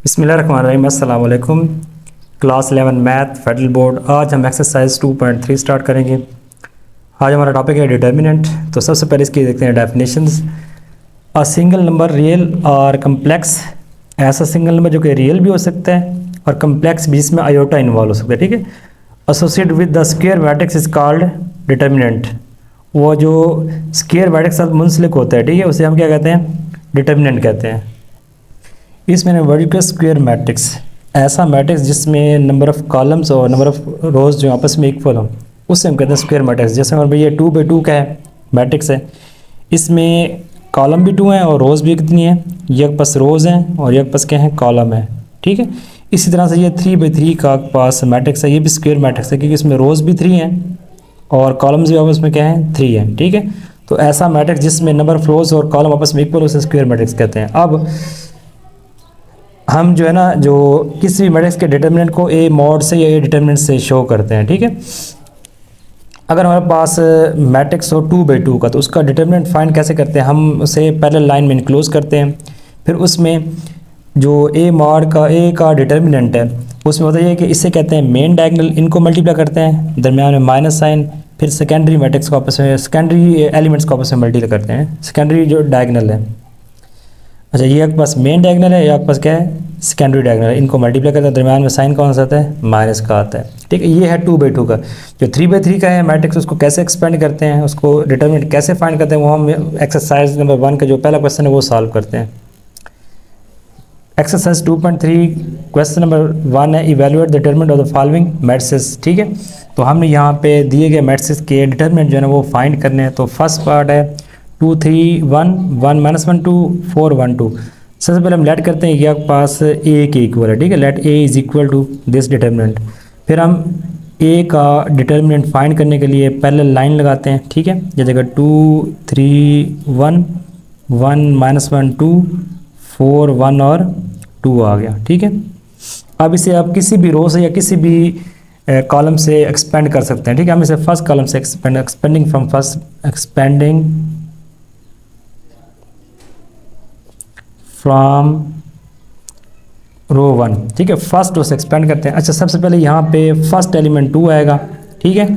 बिस्मिल्लाहिर्रहमानिर्रहीम। अस्सलाम वालेकुम। Class 11 math federal board. आज हम एक्सरसाइज 2.3 स्टार्ट करेंगे। आज हमारा टॉपिक है डिटर्मिनेंट। तो सबसे पहले इसकी देखते हैं definitions. A single number real और कम्प्लेक्स, ऐसा सिंगल नंबर जो कि रियल भी हो सकता है और कम्प्लेक्स भी जिसमें आयोटा इन्वॉल्व हो सकता है, ठीक है। Associate with the square matrix is called determinant. वो जो स्क्वायर मैट्रिक्स साथ मुंसलिक होता है, ठीक है, उसे हम क्या कहते हैं? डिटर्मिनेंट कहते हैं। इसमें वर्ड का स्क्वायर मैट्रिक्स, ऐसा मैट्रिक्स जिसमें नंबर ऑफ़ कॉलम्स और नंबर ऑफ़ रोज जो आपस में इक्वल हो, उससे हम कहते हैं स्क्वायर मैट्रिक्स। जैसे हमारे ये 2/2 का है मैट्रिक्स है, इसमें कॉलम भी 2 हैं और रोज़ भी कितनी है? एक पास रोज़ हैं और एक पास क्या है? कॉलम है, ठीक है। इसी तरह से ये 3/3 का पास मैट्रिक्स है, ये भी स्क्वायर मैट्रिक्स है क्योंकि इसमें रोज़ भी 3 हैं और कॉलम्स भी आपस में क्या है? 3 हैं, ठीक है। तो ऐसा मैट्रिक्स जिसमें नंबर ऑफ़ रोज़ और कॉलम आपस में इक्वल, उसे स्क्वायर मैट्रिक्स कहते हैं। अब हम जो है ना, जो किसी भी मैट्रिक्स के डिटर्मिनेंट को ए मॉड से या ए डिटर्मिनेंट से शो करते हैं, ठीक है। अगर हमारे पास मैट्रिक्स हो 2/2 का, तो उसका डिटर्मिनेंट फाइंड कैसे करते हैं? हम उसे पैरेलल लाइन में इनक्लोज करते हैं। फिर उसमें जो ए मॉड का ए का डिटर्मिनेंट है, उसमें होता है कि इसे कहते हैं मेन डायगोनल। इनको मल्टीप्लाई करते हैं, दरमियान में माइनस साइन। फिर सेकेंडरी मैट्रिक्स को आपस में, सेकेंडरी एलिमेंट्स को आपस में मल्टीप्लाई करते हैं, सेकेंडरी जो डायगोनल है। अच्छा, ये आपके पास मेन डायगोनल है, ये आपके पास क्या है? सेकेंडरी डायगोनल है। इनको मल्टीप्लाई करते हैं, दरमियान में साइन कौन सा आता है? माइनस का आता है, ठीक है। ये है 2/2 का। जो 3/3 का है मैट्रिक्स, उसको कैसे एक्सपेंड करते हैं, उसको डिटर्मिनेंट कैसे फाइंड करते हैं, वो हम एक्सरसाइज नंबर 1 का जो पहला क्वेश्चन है वो सॉल्व करते हैं। एक्सरसाइज 2.3 क्वेश्चन नंबर 1 है, evaluate the determinant of the following matrices, ठीक है। तो हमने यहाँ पे दिए गए मैट्रिसेस के डिटर्मिनेंट जो है ना वो फाइंड करने हैं। तो फर्स्ट पार्ट है 2 3 1 1 -1 2 4 1 2। सबसे पहले हम लेट करते हैं, ये पास ए के इक्वल है, ठीक है। Let A is equal to this determinant. फिर हम ए का डिटर्मिनेंट फाइंड करने के लिए पहले लाइन लगाते हैं, ठीक है। जैसे 2 3 1 1 -1 2 4 1 और 2 आ गया, ठीक है। अब इसे आप किसी भी रो से या किसी भी कॉलम से एक्सपेंड कर सकते हैं, ठीक है। हम इसे फर्स्ट कॉलम से expanding from first, expanding from row 1, ठीक है। फर्स्ट रो से एक्सपेंड करते हैं। अच्छा, सबसे पहले यहाँ पे फर्स्ट एलिमेंट 2 आएगा, ठीक है।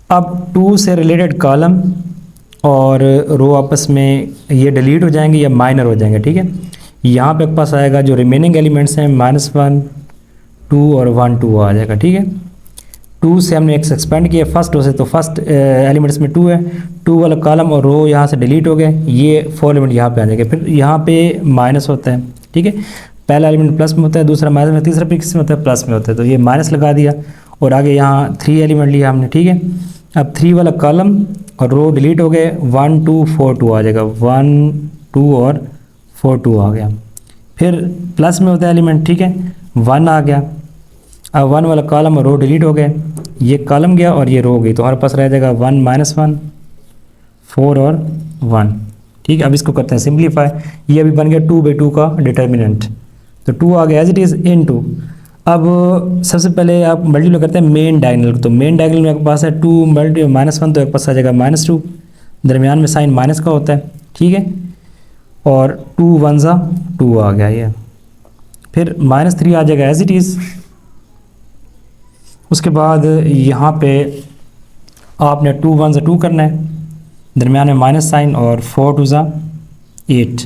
अब 2 से रिलेटेड कॉलम और रो आपस में ये डिलीट हो जाएंगे या माइनर हो जाएंगे, ठीक है। यहाँ पे पास आएगा जो रिमेनिंग एलिमेंट्स हैं -1 2 और 1 2 आ जाएगा, ठीक है। 2 से हमने एक्सपेंड किया फर्स्ट रो से, तो फर्स्ट एलिमेंट्स में 2 है, 2 वाला कॉलम और रो यहाँ से डिलीट हो गए, ये 4 एलिमेंट यहाँ पे आ जाएंगे। फिर यहाँ पे माइनस होता है, ठीक है। पहला एलिमेंट प्लस में होता है, दूसरा माइनस में, तीसरा किस में होता है? प्लस में होता है। तो ये माइनस लगा दिया और आगे यहाँ 3 एलिमेंट लिया हमने, ठीक है। अब 3 वाला कॉलम और रो डिलीट हो गए, 1 2 4 2 आ जाएगा, 1 2 और 4 2 आ गया। फिर प्लस में होता है एलिमेंट, ठीक है, 1 आ गया। अब 1 वाला कॉलम और रो डिलीट हो गए, ये कॉलम गया और ये रो गई, तो हमारे पास रह जाएगा 1 -1 4 और 1, ठीक है। अब इसको करते हैं सिंप्लीफाई। ये अभी बन गया 2/2 का डिटर्मिनेंट, तो 2 आ गया एज इट इज़ इन 2। अब सबसे पहले आप मल्टीप्लाई करते हैं मेन डायगोनल, तो मेन डायगोनल में आपके पास है 2 -1, तो एक पास आ जाएगा -2, दरमियान में साइन माइनस का होता है, ठीक है। और 2 1 2 आ गया ये। फिर -3 आ जाएगा एज इट इज़। उसके बाद यहाँ पे आपने 2 1 2 करना है, दरमियान में माइनस साइन, और 4 2 8।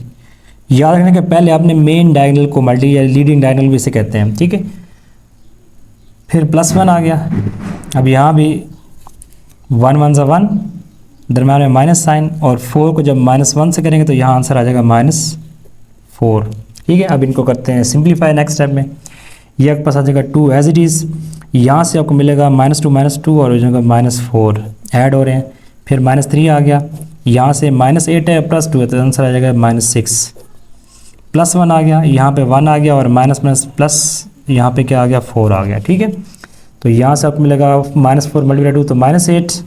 याद रखने के पहले आपने मेन डायगोनल को मल्टी या लीडिंग डायगोनल भी इसे कहते हैं, ठीक है। फिर +1 आ गया। अब यहाँ भी 1 1 1, दरमियान में माइनस साइन, और 4 को जब -1 से करेंगे तो यहाँ आंसर आ जाएगा -4, ठीक है। अब इनको करते हैं सिंप्लीफाई नेक्स्ट स्टेप में। ये आपके पास आ जाएगा 2 एज इट इज़। यहाँ से आपको मिलेगा -2 और हो जाएगा -4, ऐड हो रहे हैं। फिर -3 आ गया, यहाँ से -8 है, +2 है, तो आंसर आ जाएगा -6। +1 आ गया, यहाँ पे 1 आ गया, और माइनस प्लस यहाँ पे क्या आ गया? 4 आ गया, ठीक है। तो यहाँ से आपको मिलेगा -4 × 2 तो -8,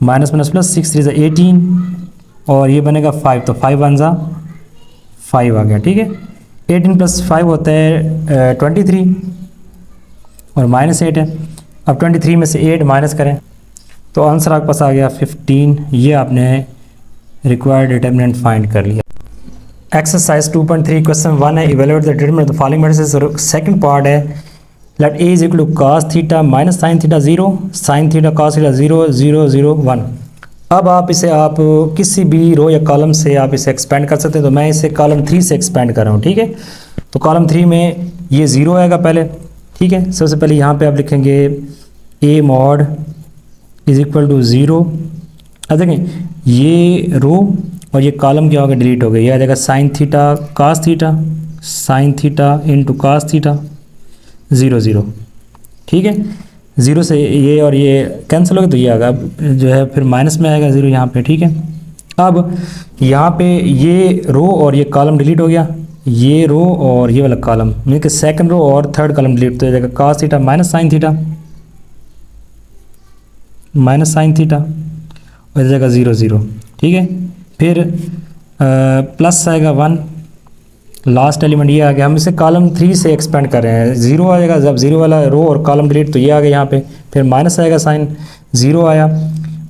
-+6 3 18, और ये बनेगा 5, तो 5 1 5 आ गया, ठीक है। 18 + 5 होता है 23, और -8 है। अब 23 में से 8 माइनस करें तो आंसर आपके पास आ गया 15। ये आपने रिक्वायर्ड डिटर्मिनेंट फाइंड कर लिया। एक्सरसाइज 2.3 क्वेश्चन 1 है, evaluate the determinant of the following matrices. और सेकंड पार्ट है let A is equal to cos theta minus sine theta 0 sine theta cos theta 0 0 0 1। अब आप इसे आप किसी भी रो या कॉलम से आप इसे एक्सपेंड कर सकते हैं। तो मैं इसे कॉलम 3 से एक्सपेंड कर रहा हूँ, ठीक है। तो कॉलम 3 में ये 0 आएगा पहले, ठीक है। सबसे पहले यहाँ पे आप लिखेंगे ए मॉड इज इक्वल टू 0। अब देखें ये रो और ये कॉलम क्या होगा, डिलीट हो गया। ये आ जाएगा sine theta cos theta, sine theta into cos theta 0 0, ठीक है। 0 से ये और ये कैंसिल हो गया तो ये आएगा, अब जो है फिर माइनस में आएगा 0 यहाँ पे, ठीक है। अब यहाँ पे ये रो और ये कॉलम डिलीट हो गया, ये रो और ये वाला कॉलम यानी कि सेकंड रो और थर्ड कॉलम डिलीट, तो हो जाएगा cos theta minus sine theta minus sine theta और जाएगा 0 0, ठीक है। फिर प्लस आएगा 1, लास्ट एलिमेंट ये आ गया। हम इसे कॉलम 3 से एक्सपेंड कर रहे हैं, 0 आ जाएगा जब 0 वाला रो और कॉलम डिलीट, तो ये आ गया यहाँ पे। फिर माइनस आएगा साइन 0 आया,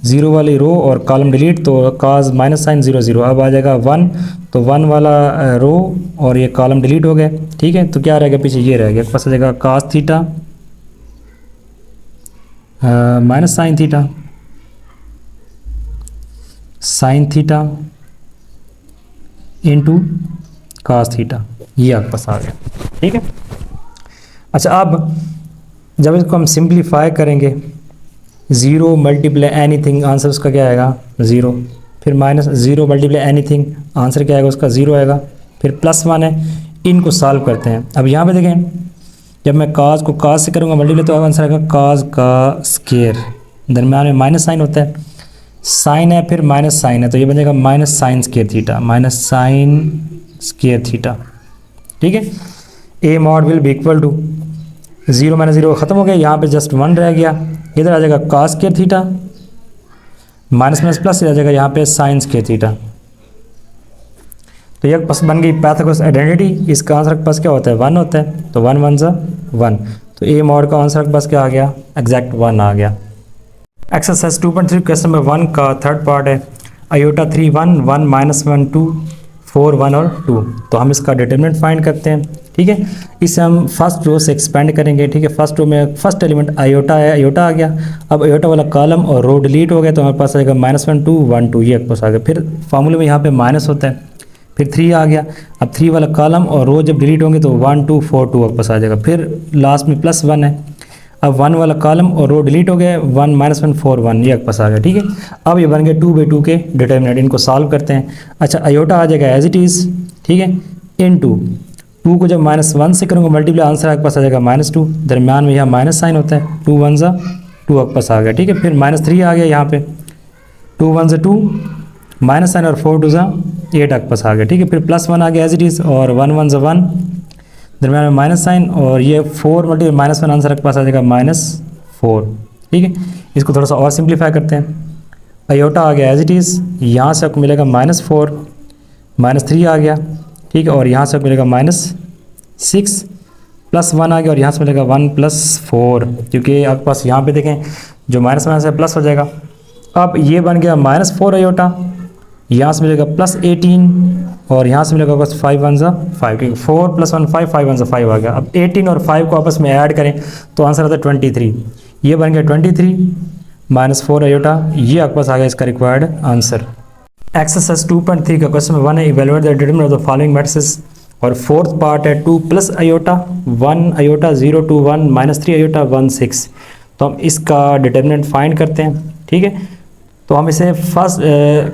0 वाली रो और कॉलम डिलीट, तो काज माइनस साइन 0 0। अब आ जाएगा 1, तो 1 वाला रो और ये कॉलम डिलीट हो गए, ठीक है। तो क्या रहेगा पीछे, ये रह गया, पास आ जाएगा cos theta minus sine theta sine theta into cos theta, ये आपके पास आ गया, ठीक है। अच्छा अब जब इसको हम सिंप्लीफाई करेंगे, 0 मल्टीप्लाई एनीथिंग, आंसर उसका क्या आएगा 0। फिर माइनस 0 मल्टीप्लाई एनीथिंग, आंसर क्या आएगा उसका 0 आएगा। फिर प्लस 1 है, इनको सॉल्व करते हैं। अब यहाँ पे देखें, जब मैं काज को काज से करूँगा मल्टीप्लाई, तो आंसर आएगा काज का स्केयर, दरम्यान में माइनस साइन होता है, साइन है फिर माइनस साइन है, तो ये बन जाएगा minus sine square theta minus sine square theta, ठीक है। A mod will be equal to 0 minus 0 ख़त्म हो गया, यहाँ पे जस्ट 1 रह गया, इधर आ जाएगा cos square theta minus minus plus आ जाएगा यहाँ पे साइन स्केयर थीटा। तो यह बस बन गई पाइथागोरस आइडेंटिटी। इसका आंसर के पास क्या होता है 1 होता है, तो 1 1 ज़ा 1, तो ए मॉड का आंसर के पास क्या आ गया, एग्जैक्ट 1 आ गया। एक्सरसाइज 2.3 क्वेश्चन नंबर 1 का थर्ड पार्ट है आयोटा 3 1 1 माइनस 1 2 4 1 और 2। तो हम इसका डिटरमिनेंट फाइंड करते हैं, ठीक है। इसे हम फर्स्ट रो से एक्सपेंड करेंगे, ठीक है। फर्स्ट रो में फर्स्ट एलिमेंट आयोटा है, आयोटा आ गया। अब आयोटा वाला कॉलम और रो डिलीट हो गया, तो हमारे पास आएगा -1 2 1 2, ये आपके पास आ गया। फिर फार्मूले में यहाँ पे माइनस होता है, फिर 3 आ गया। अब 3 वाला कॉलम और रो जब डिलीट होंगे तो 1 2 4 2 आपके पास आ जाएगा। फिर लास्ट में +1 है, अब 1 वाला कॉलम और रो डिलीट हो गया, 1 -1 4 1, ये आपके पास आ गया, ठीक है। अब ये बन गए 2/2 के डिटरमिनेंट, इनको सॉल्व करते हैं। अच्छा आयोटा आ जाएगा एज इट इज़, ठीक है, इनटू 2 को जब -1 से करूँगा मल्टीप्लाई, आंसर आपके पास आ जाएगा -2, दरम्यान में यहाँ माइनस साइन होता है, 2 1 ज़ा 2 आपके पास आ गया, ठीक है। फिर -3 आ गया यहाँ पे, 2 1 ज़ा 2 माइनस साइन और 4 2 ज़ा 8 आपके पास आ गया, ठीक है। फिर +1 आ गया एज इट इज़ और 1 1 ज़ा 1, दरम्यान में माइनस साइन और ये 4 मल्टीप्लाई -1, आंसर आपके पास आ जाएगा -4, ठीक है। इसको थोड़ा सा और सिंप्लीफाई करते हैं। आयोटा आ गया एज इट इज़, यहाँ से आपको मिलेगा -4 -3 आ गया, ठीक है। और यहाँ से आपको मिलेगा -6 +1 आ गया और यहाँ से मिलेगा 1 +4, क्योंकि आपके पास यहाँ पे देखें जो -1 से प्लस हो जाएगा। अब ये बन गया -4 आयोटा, यहाँ से मिलेगा +18 और यहाँ से मिलेगा बस 5 1 ज़ा 5, क्योंकि 4 + 1 5 5 1 ज़ा 5 आ गया। अब 18 और 5 को आपस में ऐड करें तो आंसर आता है 23, ये बन गया 23 -4 आयोटा, ये आपके पास आ गया इसका रिक्वायर्ड आंसर। एक्सरसाइज 2.3 का क्वेश्चन 1 है evaluate the determinant of the following matrices, और फोर्थ पार्ट है 2 + आयोटा 1 आयोटा 0 2 1 -3 आयोटा 1 6। तो हम इसका डिटरमिनेंट फाइंड करते हैं, ठीक है। तो हम इसे फर्स्ट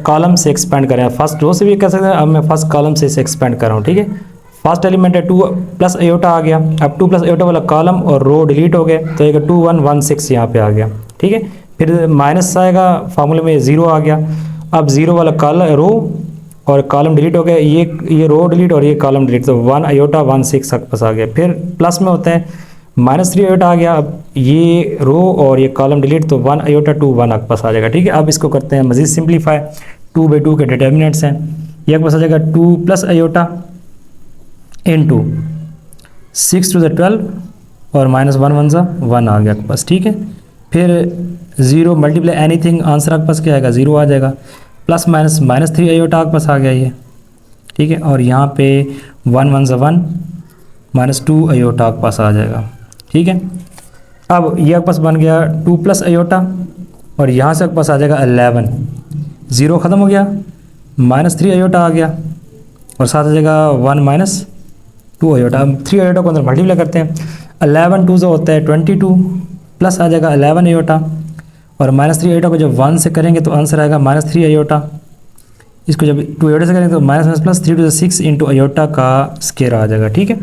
कॉलम से एक्सपेंड करें, फर्स्ट रो से भी कर सकते हैं, अब मैं फर्स्ट कॉलम से इसे एक्सपेंड कर रहा हूँ, ठीक है। फर्स्ट एलिमेंट है 2 + आयोटा आ गया, अब 2 + आयोटा वाला कॉलम और रो डिलीट हो गए, तो एक 2 1 1 6 यहाँ पे आ गया, ठीक है। फिर माइनस आएगा, फार्मूले में 0 आ गया। अब 0 वाला कॉलम रो और कॉलम डिलीट हो गया, ये रो डिलीट और ये कॉलम डिलीट, तो 1 आयोटा 1 6 आपके पास आ गया। फिर प्लस में होता है -3 आयोटा आ गया, अब ये रो और ये कॉलम डिलीट, तो 1 आयोटा 2 1 आपके पास आ जाएगा, ठीक है। अब इसको करते हैं मज़ीद सिंप्लीफाई, 2/2 के डिटर्मिनेंट्स हैं, ये आपके पास आ जाएगा 2 + आयोटा इंटू 6 2 12 और -1 1 ज़ा 1 आ गया आपके पास, ठीक है। फिर 0 मल्टीप्लाई एनीथिंग, आंसर आपके पास क्या आएगा 0 आ जाएगा, +- -3 आयोटा आपके पास आ गया ये, ठीक है, और यहाँ पे 1 1 1 माइनस 2 अयोटा आपके पास आ जाएगा। ठीक है, अब ये आपके पास बन गया 2 प्लस अयोटा, और यहाँ से आपके पास आ जाएगा 11, ज़ीरो ख़त्म हो गया, माइनस 3 अयोटा आ गया, और साथ आ जाएगा 1 माइनस 2 अयोटा। अब 3 अयोटा को अंदर मल्टीप्लाई करते हैं, 11 2 से होता है 22, प्लस आ जाएगा 11 अयोटा, और माइनस 3 अयोटा को जब 1 से करेंगे तो आंसर आएगा माइनस 3 अयोटा। इसको जब 2 अयोटा से करेंगे तो minus minus plus 3 to 6 into iota का स्केयर आ जाएगा। ठीक है,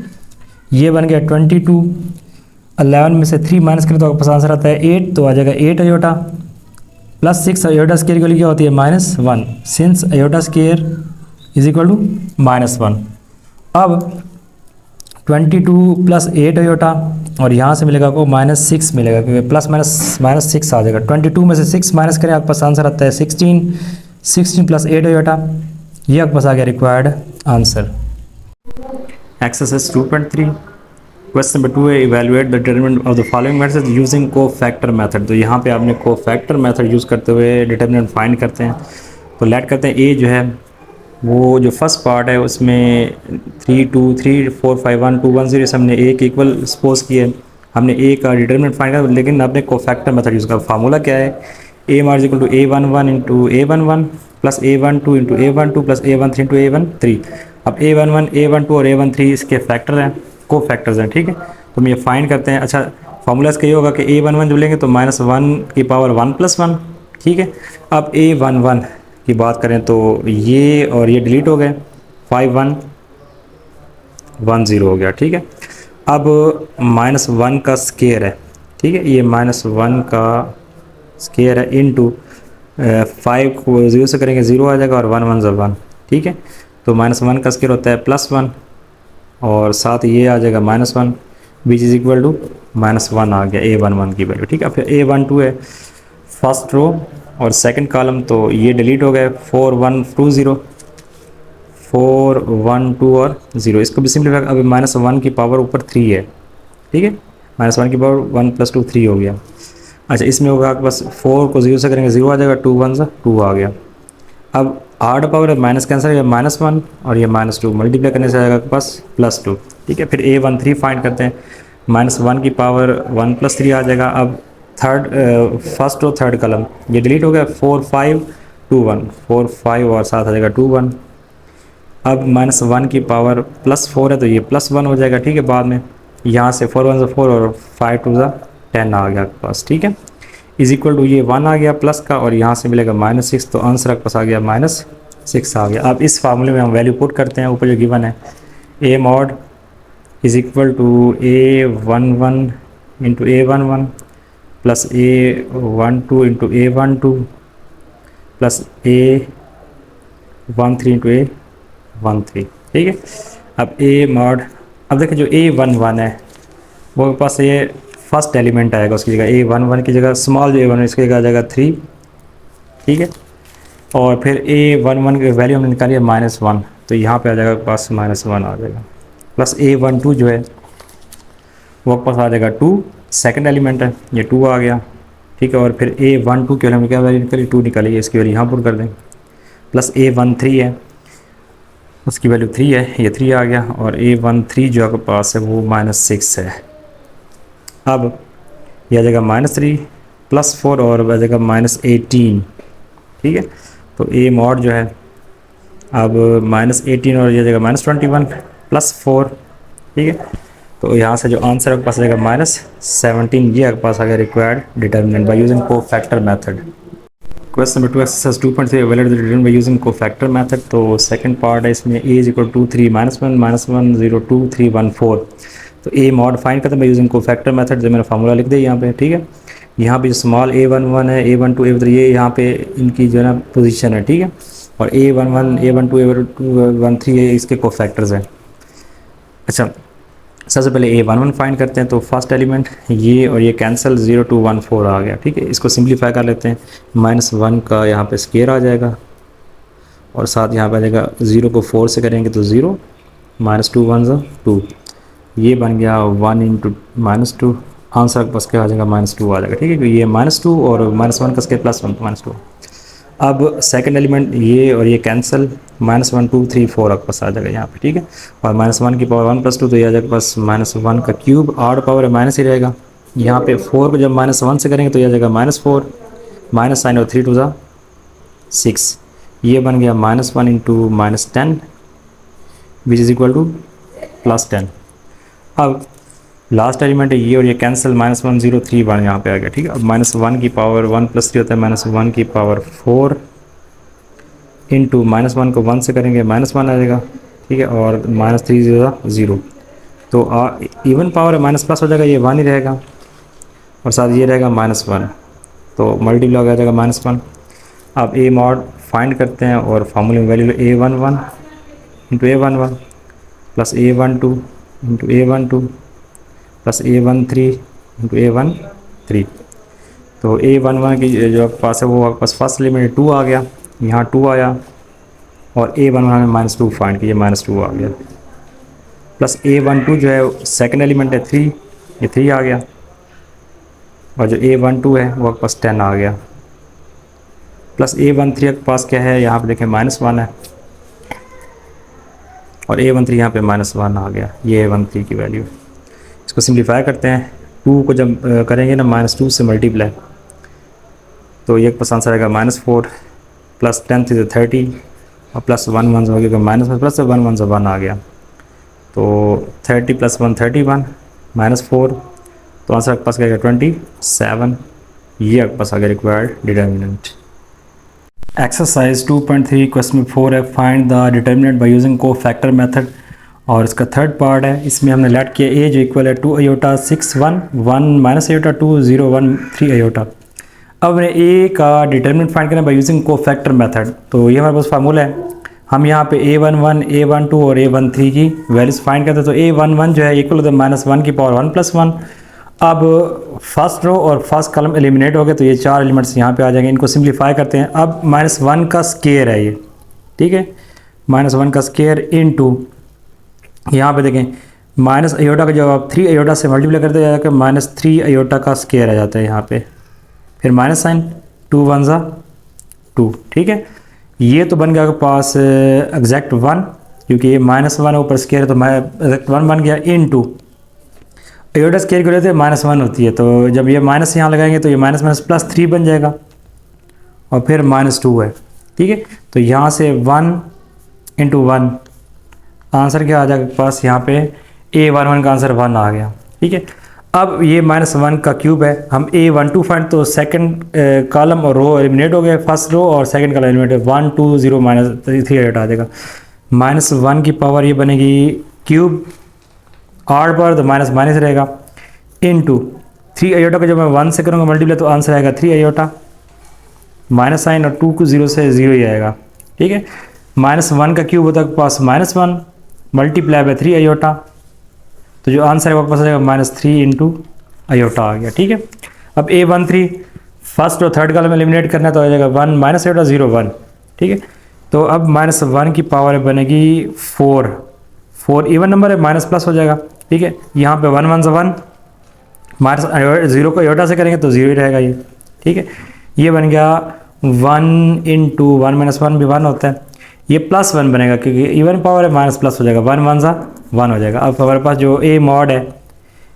ये बन गया 22, 11 में से 3 माइनस करें तो आपके पास आंसर आता है 8, तो आ जाएगा 8 अयोटा, प्लस 6 अयोटा स्केयर की वैल्यू क्या होती है minus 1, since iota square is equal to minus 1। अब 22 प्लस 8 अयोटा, और यहाँ से मिलेगा आपको माइनस 6 मिलेगा, क्योंकि प्लस माइनस माइनस 6 आ जाएगा। 22 में से 6 माइनस करें आपके पास आंसर आता है 16, 16 प्लस 8 अयोटा, ये आपके पास आ गया required answer. Exercise 2.3 question number 2 है, evaluate the determinant of the following methods using cofactor method. तो यहाँ पे आपने कोफैक्टर मेथड यूज़ करते हुए डिटरमिनेंट फाइंड करते हैं। तो लेट करते हैं ए जो है वो जो फर्स्ट पार्ट है उसमें 3 2 3 4 5 1 2 1 0 से हमने ए के इक्वल सपोज किए, हमने ए का डिटरमिनेंट फाइंड किया, लेकिन आपने कोफैक्टर मेथड यूज़ किया। फार्मूला क्या है, A mod equal to A11 into A11 plus A12 into A12 plus A13 into A13। अब A11 A12 और A13 इसके फैक्टर हैं, को फैक्टर्स हैं। ठीक है, तो हम ये फाइंड करते हैं। अच्छा, फार्मूला इसका ये होगा कि A11 जो लेंगे तो माइनस 1 की पावर 1 प्लस 1। ठीक है, अब A11 की बात करें तो ये और ये डिलीट हो गए, 5 1 1 0 हो गया। ठीक है, अब माइनस 1 का स्केयर है। ठीक है, ये माइनस 1 का स्केयर है इनटू 5 को 0 से करेंगे 0 आ जाएगा, और 1 1 ज़ा 1। ठीक है, तो माइनस 1 का स्केयर होता है प्लस 1, और साथ ये आ जाएगा minus 1, which is equal to minus 1 आ गया A11 की वैल्यू। ठीक है, फिर A12 है फर्स्ट रो और सेकंड कॉलम, तो ये डिलीट हो गए, 4 1 2 0 4 1 2 और 0। इसको भी सिंपलीफाई, अभी माइनस 1 की पावर ऊपर 3 है। ठीक है, माइनस 1 की पावर 1 प्लस 2 3 हो गया। अच्छा, इसमें होगा आपके पास 4 को 0 से करेंगे 0 आ जाएगा, 2 1 2 आ गया। अब आठ पावर है, माइनस कैंसिल है, माइनस 1 और ये माइनस 2 मल्टीप्लाई करने से आएगा आपके पास प्लस 2। ठीक है, फिर A13 फाइंड करते हैं, माइनस 1 की पावर 1 प्लस 3 आ जाएगा। अब थर्ड फर्स्ट और थर्ड कलम ये डिलीट हो गया, 4 5 2 1 4 5 और साथ आ जाएगा 2 1। अब माइनस 1 की पावर प्लस 4 है तो ये प्लस 1 हो जाएगा। ठीक है, बाद में यहाँ से 4 1 4 और 5 2 10 आ गया आपके पास। ठीक है, इज इक्वल टू ये 1 आ गया प्लस का, और यहाँ से मिलेगा माइनस 6, तो आंसर आपके पास आ गया माइनस 6 आ गया। अब इस फार्मूले में हम वैल्यू पुट करते हैं, ऊपर जो गिवन है A mod is equal to A11 into A11 plus A12 into A12 plus A13 into A13। ठीक है, अब A मॉड, अब देखिए जो A11 है वो पास ये फर्स्ट एलिमेंट आएगा, उसकी जगह A11 की जगह स्मॉल जो A11 इसकी जगह आ जाएगा 3। ठीक है, और फिर A11 की वैल्यू हमने निकाली है माइनस 1, तो यहाँ पे आ जाएगा पास माइनस 1 आ जाएगा, प्लस A12 जो है वो पास आ जाएगा 2, सेकंड एलिमेंट है ये 2 आ गया। ठीक है, और फिर A12 की हमने क्या वैल्यू निकाली 2 निकाली है, इसकी वैल्यू यहाँ पुट कर दें, प्लस A13 है उसकी वैल्यू 3 है, ये 3 आ गया, और A13 जो आपके पास है वो माइनस 6 है। अब यह आ जाएगा माइनस 3 प्लस 4 और आ जाएगा माइनस 18। ठीक है, तो A मॉड जो है अब माइनस 18 और यह जगह माइनस 21 प्लस 4। ठीक है, तो यहाँ से जो आंसर आपके पास आ जाएगा माइनस 17, ये आपके पास आ गया required determinant by using cofactor method. Question number 2 exercise 2.3 evaluate the determinant by using cofactor method. तो सेकंड पार्ट है इसमें A इज इक्वल टू 3 -1 -1 0 2 3 1 4। तो A मॉड फाइंड करते हैं बाय यूजिंग कोफैक्टर मेथड, जो मैंने फार्मूला लिख दिया यहाँ पे। ठीक है, यहाँ पे जो स्मॉल A11 है A12 A13 ये यहाँ पे इनकी जो है ना पोजीशन है। ठीक है, और A11 A12 A13 ये इसके कोफैक्टर्स हैं। अच्छा, सबसे पहले A11 फाइंड करते हैं, तो फर्स्ट एलिमेंट ये और ये कैंसिल 0 2 1 4 आ गया। ठीक है, इसको सिंप्लीफाई कर लेते हैं, -1 का यहाँ पे स्केयर आ जाएगा, और साथ यहाँ पे आ जाएगा 0 को 4 से करेंगे तो 0 -2 1 2, ये बन गया 1 इंटू -2, आंसर बस क्या आ जाएगा -2 आ जाएगा। ठीक है, क्योंकि ये -2 और -1 का स्केयर +1 -2। अब सेकंड एलिमेंट ये और ये कैंसिल, -1 2 3 4 आपके पास आ जाएगा यहाँ पे, ठीक है। और -1 की पावर 1 + 2 तो ये आ जाएगा बस -1 का क्यूब, आड पावर है माइनस ही रहेगा। यहाँ पे 4 को जब -1 से करेंगे तो ये आ जाएगा -4, माइनस साइन और 3 2 ज़ा 6, ये बन गया -1 × -10 विच इज़ इक्वल टू +10। अब लास्ट एलिमेंट है ये और ये कैंसिल, -1 0 3 1 यहाँ पे आ गया, ठीक है। अब -1 की पावर 1 + 3 होता है -1 की पावर 4 इंटू -1 को 1 से करेंगे -1 आ जाएगा, ठीक है। और -3 0 तो इवन पावर है माइनस प्लस हो जाएगा, ये 1 ही रहेगा और साथ ये रहेगा -1 तो मल्टीप्लाई हो जाएगा -1। अब ए मॉड फाइंड करते हैं और फार्मूले में value A11 into A11 plus A12 into A12 plus A13 into A13। तो A11 की जो आपके पास है वो आपके पास फर्स्ट एलिमेंट 2 आ गया, यहाँ 2 आया और A11 में -2 फाइंड किया, -2 आ गया। प्लस A12 जो है सेकंड एलिमेंट है 3, ये 3 आ गया और जो A12 है वो आपके पास 10 आ गया। प्लस A13 के पास क्या है, यहाँ पे देखें -1 है और A13 यहाँ पे -1 आ गया, ये A13 की वैल्यू। इसको सिंप्लीफाई करते हैं, 2 को जब करेंगे ना -2 से मल्टीप्लाई तो ये पास आंसर आएगा -4 प्लस 10 3 30 और प्लस 1 1 हो गया -1 प्लस 1 1 1 आ गया, तो 30 + 1 31 -4 तो आंसर आपके पास क्या 27। ये आपके पास आ गया रिक्वायर्ड डिटर्मिनेंट। एक्सरसाइज 2.3 क्वेश्चन 4 है, find the determinant by using cofactor method. और इसका थर्ड पार्ट है, इसमें हमने लेट किया ए जो इक्वल है 2 आयोटा 6 1 1 आयोटा 2 0 1 3 आयोटा। अब हमने ए का डिटर्मिनेंट फाइंड करना है बाय यूजिंग कोफैक्टर मेथड। तो ये हमारे पास फार्मूला है, हम यहाँ पे A11 A12 और A13 की वैल्यूज फाइंड करते हैं। तो A11 जो है इक्वल होता है -1 की पावर 1 + 1। अब फर्स्ट रो और फर्स्ट कॉलम एलिमिनेट हो गए तो ये 4 एलिमेंट्स यहाँ पे आ जाएंगे, इनको सिंप्लीफाई करते हैं। अब -1 का स्केयर है ये, ठीक है, -1 का स्केयर इनटू यहाँ पे देखें माइनस आयोटा का जब आप 3 आयोटा से मल्टीप्लाई करते जाकर -3 आयोटा का स्केयर आ जाता है यहाँ पे, फिर माइनस साइन 2 1 ज़ा 2, ठीक है। ये तो बन गया आपके पास एग्जैक्ट 1, क्योंकि ये -1 ऊपर स्केयर है तो एग्जैक्ट 1 बन गया इनटू आयोटा स्केयर की वजह से -1 होती है, तो जब ये माइनस यहाँ लगाएंगे तो ये -3 बन जाएगा और फिर -2 है, ठीक है। तो यहाँ से 1 × 1 आंसर क्या आ जाएगा पास, यहाँ पे A11 का आंसर 1 आ गया, ठीक है। अब ये -1 का क्यूब है, हम A12 फाइंड तो सेकंड कॉलम और रो एलिमिनेट हो गए, फर्स्ट रो और सेकंड कॉलम एलिमिनेट है 1 2 0 -3 हटा देगा। -1 की पावर ये बनेगी क्यूब, आड पर तो माइनस रहेगा इनटू 3 आयोटा को जब मैं 1 से करूँगा मल्टीप्लाई तो आंसर आएगा 3 आयोटा, माइनस साइन और 2 को 0 से 0 ही आएगा, ठीक है। -1 का क्यूब होता है पास -1 मल्टीप्लाई बाय 3 आयोटा, तो जो आंसर है वापस आ जाएगा -3 × आयोटा आ गया, ठीक है। अब A13 फर्स्ट और थर्ड कॉलम एलिमिनेट करना है तो आ जाएगा 1 आयोटा 0 1, ठीक है। तो अब -1 की पावर बनेगी 4 इवन नंबर है, माइनस प्लस हो जाएगा, ठीक है। यहाँ पे 1 1 = 1 -0 को आयोटा से करेंगे तो 0 ही रहेगा ये, ठीक है। ये बन गया 1 × 1 - 1 भी 1 होता है, ये +1 बनेगा क्योंकि इवन पावर है, माइनस प्लस हो जाएगा, 1 1 ज़ा 1 हो जाएगा। अब हमारे पास जो A मॉड है,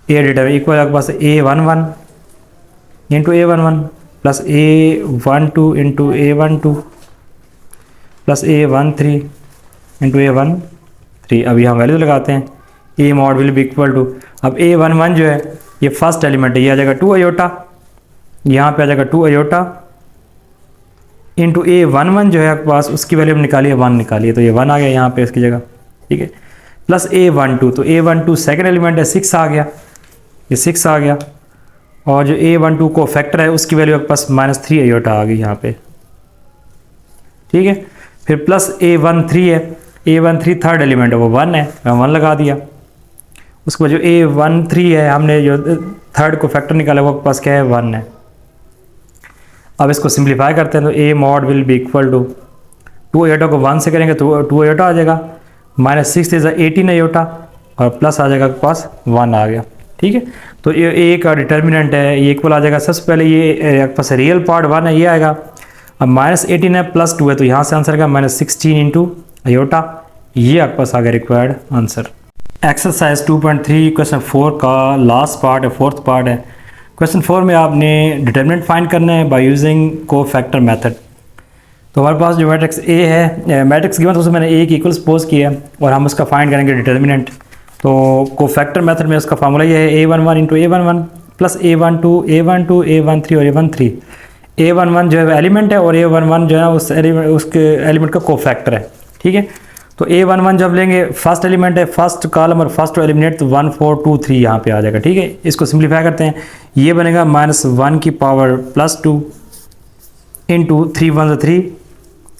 A डेटा इक्वल आपके पास A11 × A11 plus A12 × A12 plus A13 × A13। अब यहाँ वैल्यू लगाते हैं, A mod will be equal to, अब A11 जो है ये फर्स्ट एलिमेंट है, ये आ जाएगा 2 आयोटा, यहाँ पे आ जाएगा 2 आयोटा इंटू A11 जो है आपके पास उसकी वैल्यू हम निकालिए 1 निकालिए, तो ये 1 आ गया यहाँ पे इसकी जगह, ठीक है। प्लस A12, तो A12 सेकंड एलिमेंट है 6 आ गया, ये 6 आ गया, और जो A12 को फैक्टर है उसकी वैल्यू आपके पास -3 आयोटा आ गई यहाँ पे, ठीक है। फिर प्लस A13 है, A13 थर्ड एलिमेंट है वो 1 है, मैं 1 लगा दिया। उसके बाद जो A13 है हमने जो थर्ड को फैक्टर निकाला वो आपके पास क्या है 1 है। अब इसको सिंप्लीफाई करते हैं तो A mod will be equal to 2 iota को 1 से करेंगे तो 2 आयोटा आ जाएगा, -6 = 18 आयोटा और प्लस आ जाएगा आपके पास 1 आ गया, ठीक है। तो ये A का डिटर्मिनेंट है, ये इक्वल आ जाएगा, सबसे पहले ये आपके पास रियल पार्ट 1 है ये आएगा, अब -18 है प्लस 2 है, तो यहाँ से आंसर का -16 इंटू आयोटा, ये आपके पास आ गया रिक्वायर्ड आंसर। एक्सरसाइज 2.3 क्वेश्चन 4 का लास्ट पार्ट है, फोर्थ पार्ट है। क्वेश्चन 4 में आपने डिटर्मिनेंट फाइंड करना है बाय यूजिंग कोफैक्टर मेथड। तो हमारे पास जो मैट्रिक्स ए है, मैट्रिक्स गिवन तो उसमें मैंने ए की इक्वल सपोज किया है और हम उसका फाइंड करेंगे डिटर्मिनेंट। तो कोफैक्टर मेथड में उसका फार्मूला ये है A11 into A11 plus A12 A12 A13 और A13। A11 जो है एलिमेंट है और A11 जो है उसके एलिमेंट का कोफैक्टर है, ठीक है। तो A11 जब लेंगे फर्स्ट एलिमेंट है, फर्स्ट कॉलम और फर्स्ट एलिमिनेट, तो 1 4 2 3 यहाँ पे आ जाएगा, ठीक है। इसको सिंप्लीफाई करते हैं, ये बनेगा -1 की पावर +2 इंटू 3 1 3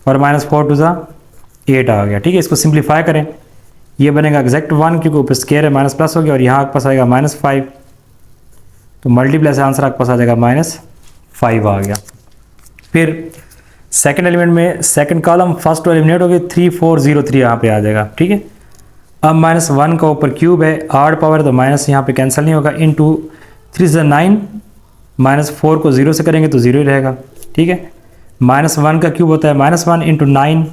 और -4 2 8 आ गया, ठीक है। इसको सिंप्लीफाई करें, ये बनेगा एग्जैक्ट 1 क्योंकि ऊपर स्केयर है, माइनस प्लस हो गया और यहाँ आपके पास आएगा -5, तो मल्टीप्लाई से आंसर आपके पास आ जाएगा -5 आ गया। फिर सेकंड एलिमेंट में second column first two eliminate हो गए, 3 4 0 3 यहाँ पे आ जाएगा, ठीक है। अब -1 का ऊपर क्यूब है, आड पावर, तो माइनस यहाँ पे कैंसिल नहीं होगा, इंटू 3 से 9, -4 को 0 से करेंगे तो 0 ही रहेगा, ठीक है। -1 का क्यूब होता है -1 इंटू 9,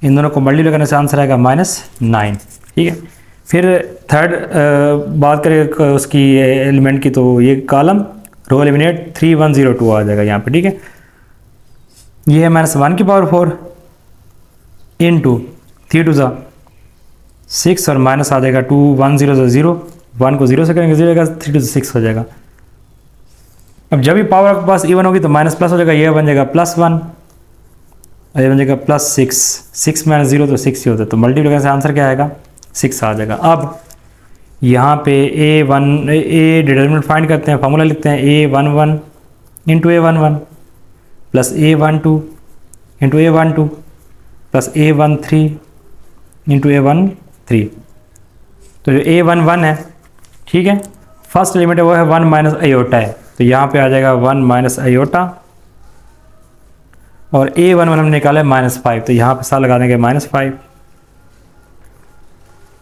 इन दोनों को मल्टीप्लाई करने से आंसर आएगा -9, ठीक है। फिर थर्ड बात करें उसकी एलिमेंट की, तो ये कॉलम रो एलिमिनेट 3 1 0 2 आ जाएगा यहाँ पे, ठीक है। ये है -1 की पावर 4 इंटू 3 2 6 और माइनस आ जाएगा 2 1 0 0, 1 को 0 से करेंगे 0 आएगा, 3 2 6 हो जाएगा। अब जब भी पावर आपके पास इवन होगी तो माइनस प्लस हो जाएगा, ये बन जाएगा +1, ये बन जाएगा +6, 6 - 0 तो 6 ही होता है, तो मल्टीप्लाई करने से आंसर क्या आएगा 6 आ जाएगा। अब यहाँ पे ए डिटरमिनेंट फाइंड करते हैं, फार्मूला लिखते हैं A11 into A11 plus A12 into A12 plus A13 into A13। तो जो A11 है, ठीक है, फर्स्ट एलिमेंट है वो है 1 माइनस आयोटा है, तो यहाँ पे आ जाएगा 1 माइनस आयोटा, और A11 हमने निकाला है -5, तो यहाँ पे साथ लगा देंगे -5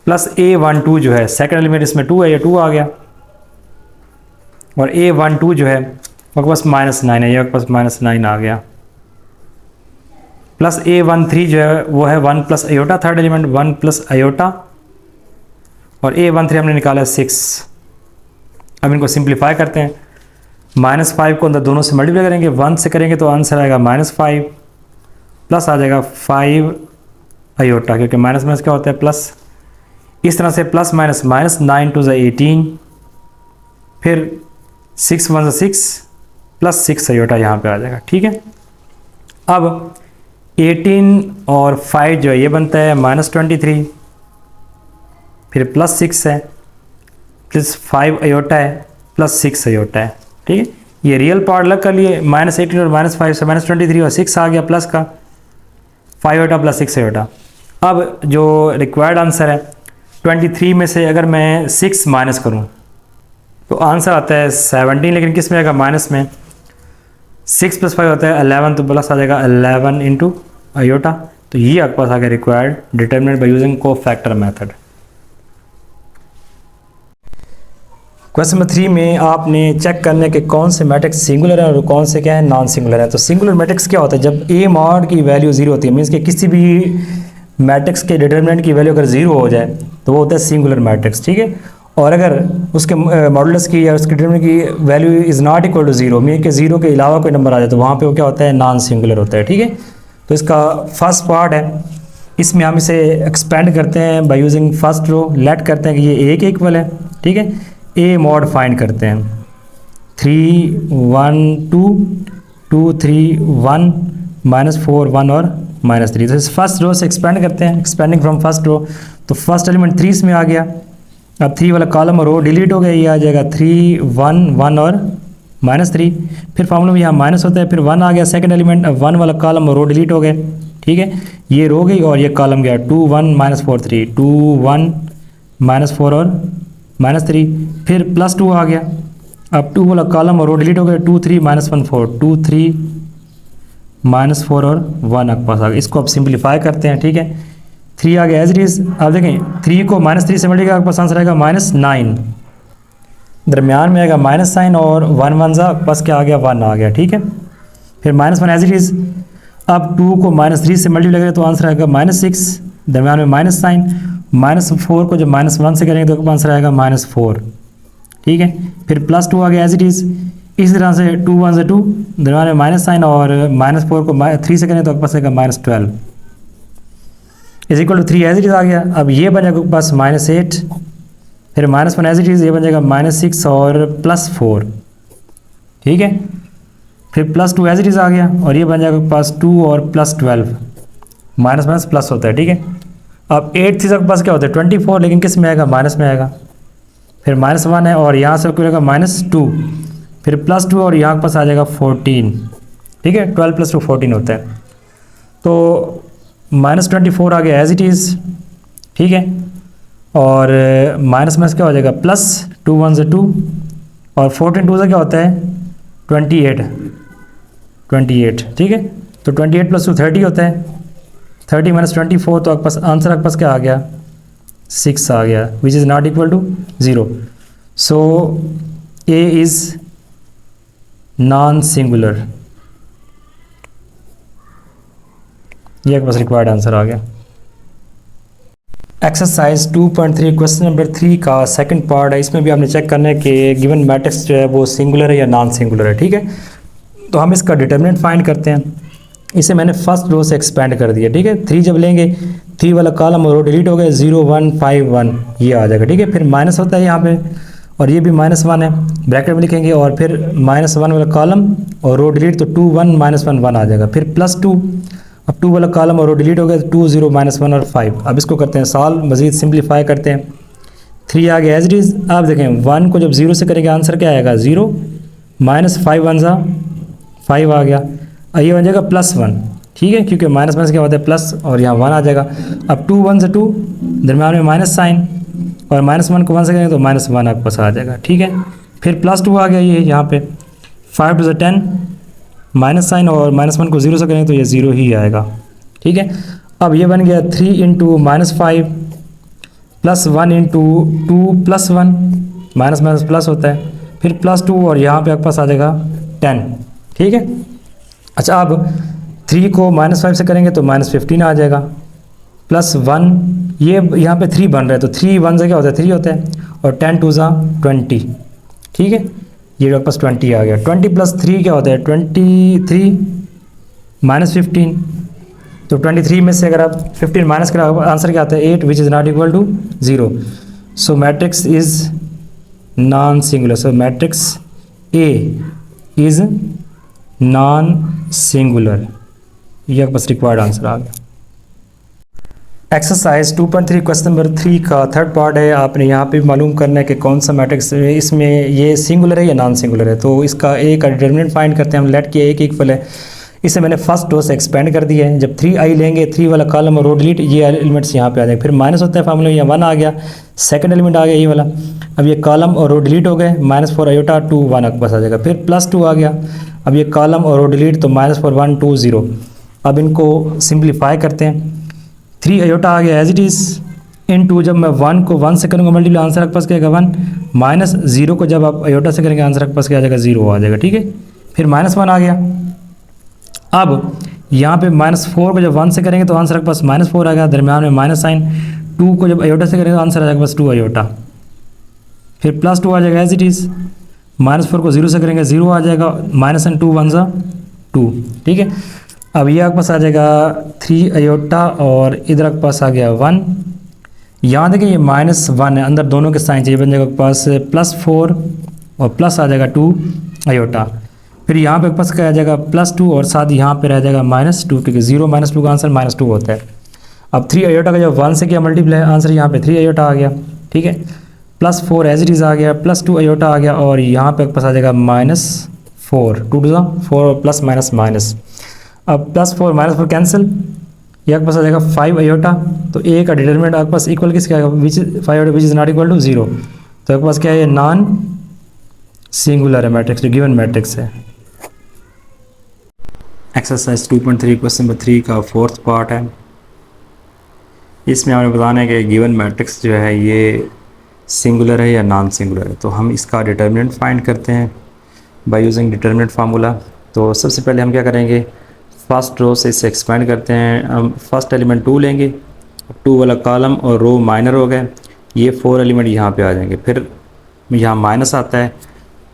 प्लस A12 जो है सेकंड एलिमेंट इसमें 2 है, ये 2 आ गया, और A12 जो है आपके पास -9 है, ये आपके पास -9 आ गया, प्लस A13 जो है वो है 1 plus iota, third element 1 plus iota, और A13 हमने निकाला है 6। अब इनको सिंप्लीफाई करते हैं, -5 को अंदर दोनों से मल्टीप्लाई करेंगे, 1 से करेंगे तो आंसर आएगा -5 प्लस आ जाएगा 5 आयोटा, क्योंकि माइनस क्या होता है प्लस, इस तरह से प्लस माइनस -9 2 18, फिर 6 1 6 प्लस 6 आयोटा यहाँ पे आ जाएगा, ठीक है। अब 18 और 5 जो है ये बनता है -23, फिर +6 है, प्लस 5 आयोटा है, प्लस 6 आयोटा है, ठीक है। ये रियल पार्ट अलग कर लिए, -18 और -5 से -23 और 6 आ गया प्लस का 5 आयोटा प्लस 6 आयोटा। अब जो रिक्वायर्ड आंसर है 23 में से अगर मैं 6 माइनस करूं तो आंसर आता है 17, लेकिन किस में आएगा माइनस में, 6 + 5 होता है 11, तो प्लस आ जाएगा 11 इंटू आयोटा। तो ये आपके पास आ गया required determinant by using cofactor method. Question number 3 में आपने चेक करने के कौन से मैट्रिक्स सिंगुलर है और कौन से क्या है नॉन सिंगुलर है। तो सिंगुलर मैट्रिक्स क्या होता है, जब ए मॉड की वैल्यू 0 होती है, मीन्स कि किसी भी मैट्रिक्स के डिटरमिनेंट की वैल्यू अगर 0 हो जाए तो वो होता है सिंगुलर मैट्रिक्स, ठीक है। और अगर उसके मॉडुलस की या उसके डिटरमिनेंट की value is not equal to 0, mean कि 0 के अलावा कोई नंबर आ जाए तो वहाँ पे वो क्या होता है नॉन सिंगुलर होता है, ठीक है। तो इसका फर्स्ट पार्ट है, इसमें हम इसे एक्सपेंड करते हैं by using first row, let करते हैं कि ये ए के इक्वल है, ठीक है। ए मॉड फाइंड करते हैं 3 1 2 2 3 1 -4 1 और -3। तो इस फर्स्ट रो से एक्सपेंड करते हैं, एक्सपेंडिंग फ्रॉम फर्स्ट रो। तो फर्स्ट एलिमेंट 3 इसमें आ गया, अब 3 वाला कॉलम और रो डिलीट हो गया, ये आ जाएगा 3 1 1 और -3। फिर फॉर्मूला में यहाँ माइनस होता है, फिर 1 आ गया सेकंड एलिमेंट, अब 1 वाला कॉलम और रो डिलीट हो गए, ठीक है। ये रो गई और ये कॉलम गया 2 1 -4 3 2 1 -4 और -3, फिर +2 आ गया, अब 2 वाला कॉलम और रो डिलीट हो गए, 2 3 -1 4 2 3 -4 और 1 आपके पास आ गया। इसको अब सिंप्लीफाई करते हैं, ठीक है। 3 आ गया एज इट इज़। अब देखें 3 को -3 से मल्टीप्लाई आपके पास आंसर आएगा -9, दरमियान में आएगा माइनस साइन और 1 1 ज़ा बस क्या आ गया 1 आ गया, ठीक है। फिर -1 एज इट इज़। अब 2 को -3 से मल्टीप्लाई करें तो आंसर आएगा -6, दरम्यान में माइनस साइन। -4 को जब -1 से करेंगे तो आंसर आएगा -4, ठीक है। फिर +2 आ गया एज इट इज़। इसी तरह से 2 1 से 2, दरम्यान में माइनस साइन, और -4 को 3 से करें तो आपके पास आएगा -12 is equal to 3 as it is आ गया। अब ये बन जाएगा पास -8, फिर -1 एज इट इज़, ये बन जाएगा -6 और +4, ठीक है। फिर +2 एज इट इज़ आ गया, और ये बन जाएगा पास 2 और +12, माइनस माइनस प्लस होता है, ठीक है। अब 8 थी सबके पास क्या होता है 24, लेकिन किस में आएगा माइनस में आएगा। फिर -1 है, और यहाँ से क्या आएगा -2, फिर +2 और यहाँ के पास आ जाएगा 14, ठीक है। 12 + 2 14 होता है। तो -24 आ गया एज इट इज़, ठीक है। और माइनस माइनस क्या हो जाएगा +2 1 से 2, और 14 2 से क्या होता है 28, ठीक है। तो 28 + 2 30 होता है, 30 - 24, तो आपके पास आंसर आपके पास क्या आ गया 6 आ गया, which is not equal to 0। So A is non singular, ये आपके पास रिक्वायर्ड आंसर आ गया। एक्सरसाइज 2.3 क्वेश्चन नंबर 3 का सेकंड पार्ट है। इसमें भी आपने चेक करना है कि गिवन मैट्रिक्स जो है वो सिंगुलर है या नॉन सिंगुलर है, ठीक है। तो हम इसका डिटर्मिनेंट फाइंड करते हैं। इसे मैंने फर्स्ट रो से एक्सपेंड कर दिया, ठीक है। 3 जब लेंगे 3 वाला कॉलम और रो डिलीट हो गए, 0 1 5 1 ये आ जाएगा, ठीक है। फिर माइनस होता है यहाँ पे, और ये भी -1 है, ब्रैकेट में लिखेंगे, और फिर -1 वाला कॉलम और रो डिलीट, तो 2 1 -1 1 आ जाएगा। फिर +2, अब 2 वाला कॉलम और रो डिलीट हो गया, 2 0 -1 और 5। अब इसको करते हैं सॉल्व, मज़ीद सिंप्लीफाई करते हैं। 3 आ गया एज इट इज़। अब देखें 1 को जब 0 से करेंगे आंसर क्या आएगा 0, -5 1 सा 5 आ गया, और ये बन जाएगा +1, ठीक है, क्योंकि माइनस माइनस क्या होता है प्लस, और यहाँ 1 आ जाएगा। अब 2 1 से 2, दरम्यान में माइनस साइन, और -1 को 1 से करेंगे तो -1 आपके पास आ जाएगा, ठीक है। फिर +2 आ गया ये यहाँ पे, 5 2 10, माइनस साइन, और -1 को 0 से करेंगे तो ये 0 ही आएगा, ठीक है। अब ये बन गया 3 × -5 +1 × 2 +1, माइनस माइनस प्लस होता है, फिर +2, और यहाँ पे आपके पास आ जाएगा 10, ठीक है। अच्छा, अब 3 को -5 से करेंगे तो -15 आ जाएगा, +1, ये यहाँ पे 3 बन रहा है, तो 3 1 से क्या होता है 3 होता है, और 10 2 20, ठीक है। ये आपके पास 20 आ गया। 20 + 3 क्या होता है 23 -15, तो 23 में से अगर आप 15 माइनस करें आंसर क्या आता है 8, which is not equal to 0। So matrix is non singular. So matrix A is non singular, ये आपके पास रिक्वायर्ड आंसर आ गया। एक्सरसाइज 2.3 क्वेश्चन नंबर 3 का थर्ड पार्ट है। आपने यहाँ पे मालूम करना है कि कौन सा मैट्रिक्स इसमें ये सिंगुलर है या नॉन सिंगुलर है। तो इसका ए का डिटर्मिनेंट फाइंड करते हैं हम। लेट के ए के इक्वल है, इसे मैंने फर्स्ट रो से एक्सपेंड कर दिया है। जब 3i लेंगे 3 वाला कॉलम और रो डिलीट, ये एलिमेंट्स यहाँ पे आ जाएंगे। फिर माइनस होता है फार्मूला, यहाँ 1 आ गया, सेकंड एलिमेंट आ गया ये वाला। अब ये कॉलम और रो डिलीट हो गए, -4 आयोटा 2 1 आपके पास आ जाएगा। फिर +2 आ गया, अब ये कॉलम और रो डिलीट, तो -4 1 2 0। अब इनको सिंप्लीफाई करते हैं। 3 आयोटा आ गया एज इट इज़, इन जब मैं 1 को 1 से करूँगा मल्टीप्लाई, आंसर आपके पास क्या आएगा 1, -0 को जब आप आयोटा से करेंगे आंसर आपके पास क्या आ जाएगा 0 आ जाएगा, ठीक है। फिर -1 आ गया। अब यहाँ पे -4 को जब 1 से करेंगे तो आंसर आपके पास -4 आ गया, दरम्यान में माइनस साइन। 2 को जब आयोटा से करेंगे तो आंसर आ जाएगा बस 2 आयोटा। फिर +2 आ जाएगा एज इट इज़, -4 को 0 से करेंगे 0 आ जाएगा, -2 1 सा 2, ठीक है। अब ये आपके पास आ जाएगा 3 आयोटा, और इधर आपके पास आ गया 1। यहाँ देखिए ये -1 है, अंदर दोनों के साइन चाहिए, बन जाएगा आपके पास +4 और प्लस आ जाएगा 2 आयोटा। फिर यहाँ पे पास क्या आ जाएगा +2, और साथ यहाँ पे रह जाएगा -2, क्योंकि 0 -2 का आंसर -2 होता है। अब 3 आयोटा का जब 1 से किया मल्टीप्लाई, आंसर यहाँ पे 3 आयोटा आ गया, ठीक है। +4 एज इट इज़ आ गया, +2 आयोटा आ गया, और यहाँ पे पास आ जाएगा -4, 2 2 4 और प्लस माइनस माइनस। अब +4 -4 कैंसिल, ये आपके पास आ जाएगा 5 आयोटा। तो ए का डिटरमिनेंट आपके पास इक्वल किसका आएगा, 5 iota which is not equal to 0। तो आपके पास क्या है, नॉन सिंगुलर है मैट्रिक्स, जो गिवन मैट्रिक्स है। एक्सरसाइज 2.3 क्वेश्चन नंबर 3 का फोर्थ पार्ट है। इसमें हमें बताना है कि गिवन मैट्रिक्स जो है ये सिंगुलर है या नॉन सिंगुलर है। तो हम इसका डिटर्मिनेंट फाइंड करते हैं बाय यूजिंग डिटर्मिनेंट फार्मूला। तो सबसे पहले हम क्या करेंगे, फर्स्ट रो से इसे एक्सपेंड करते हैं। हम फर्स्ट एलिमेंट 2 लेंगे, 2 वाला कॉलम और रो माइनर हो गए, ये 4 एलिमेंट यहाँ पे आ जाएंगे, फिर यहाँ माइनस आता है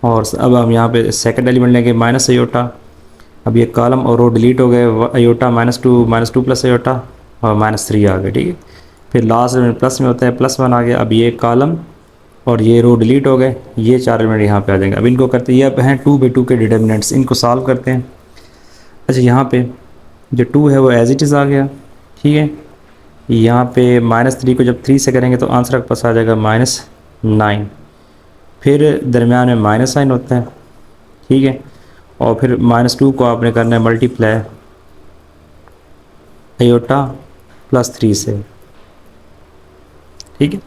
और अब हम यहाँ पे सेकंड एलिमेंट लेंगे माइनस अयोटा। अब ये कॉलम और रो डिलीट हो गए, अयोटा -2 प्लस अयोटा और -3 आ गए, ठीक है। फिर लास्ट एलिमेंट प्लस में होता है, +1 आ गया। अब ये कॉलम और ये रो डिलीट हो गए, ये 4 एलिमेंट यहाँ पे आ जाएंगे। अब इनको करते हैं, ये अब हैं 2/2 के डिटर्मिनेंट्स, इनको सॉल्व करते हैं। अच्छा, यहाँ पे जो 2 है वो एज इट इज़ आ गया, ठीक है। यहाँ पे -3 को जब 3 से करेंगे तो आंसर आपके पास आ जाएगा -9। फिर दरमियान में माइनस साइन होता है, ठीक है। और फिर -2 को आपने करना है मल्टीप्लाई अयोटा +3 से, ठीक है।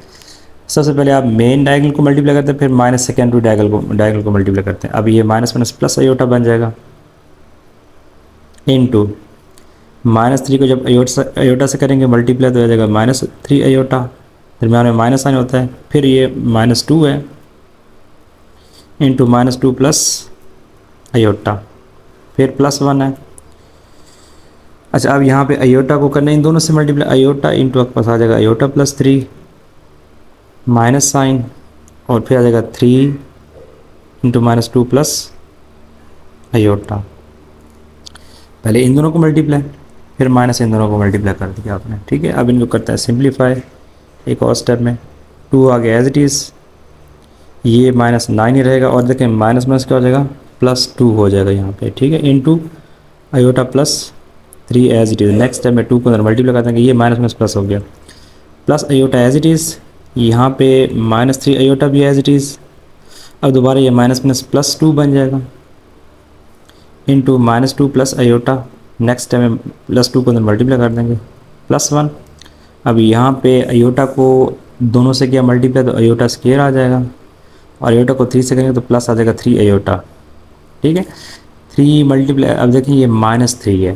सबसे पहले आप मेन डायगोनल को मल्टीप्लाई करते हैं, फिर माइनस सेकेंडरी डायगोनल को मल्टीप्लाई करते हैं। अब ये माइनस प्लस अयोटा बन जाएगा इनटू -3 को जब अयोटा से करेंगे मल्टीप्लाई तो हो जाएगा -3 अयोटा, दरम्यान में माइनस साइन होता है। फिर ये -2 है इंटू -2 प्लस अयोटा, फिर +1 है। अच्छा, अब यहाँ पे अयोटा को करना है इन दोनों से मल्टीप्लाई, अयोटा इंटू आपके पास आ जाएगा अयोटा +3 माइनस साइन, और फिर आ जाएगा 3 इंटू -2 प्लस अयोटा। पहले इन दोनों को मल्टीप्लाई, फिर माइनस इन दोनों को मल्टीप्लाई कर दिया आपने, ठीक है। अब इनको करता है सिंप्लीफाई एक और स्टेप में, 2 आ गया एज इट इज़, ये -9 ही रहेगा, और देखें माइनस माइनस क्या हो जाएगा +2 हो जाएगा यहाँ पे, ठीक है, into iota +3 as it is. Next step में 2 को अंदर मल्टीप्लाई कर देंगे, ये माइनस माइनस प्लस हो गया, plus iota as it is, यहाँ पे -3 अयोटा भी एज इट इज़। अब दोबारा ये -+2 बन जाएगा into -2 plus iota. Next time में +2 को अंदर मल्टीप्लाई कर देंगे, +1। अब यहाँ पे अयोटा को दोनों से किया मल्टीप्लाई तो अयोटा स्क्वायर आ जाएगा, और अयोटा को 3 से करेंगे तो प्लस आ जाएगा 3 अयोटा, ठीक है। 3 मल्टीप्लाई, अब देखिए ये -3 है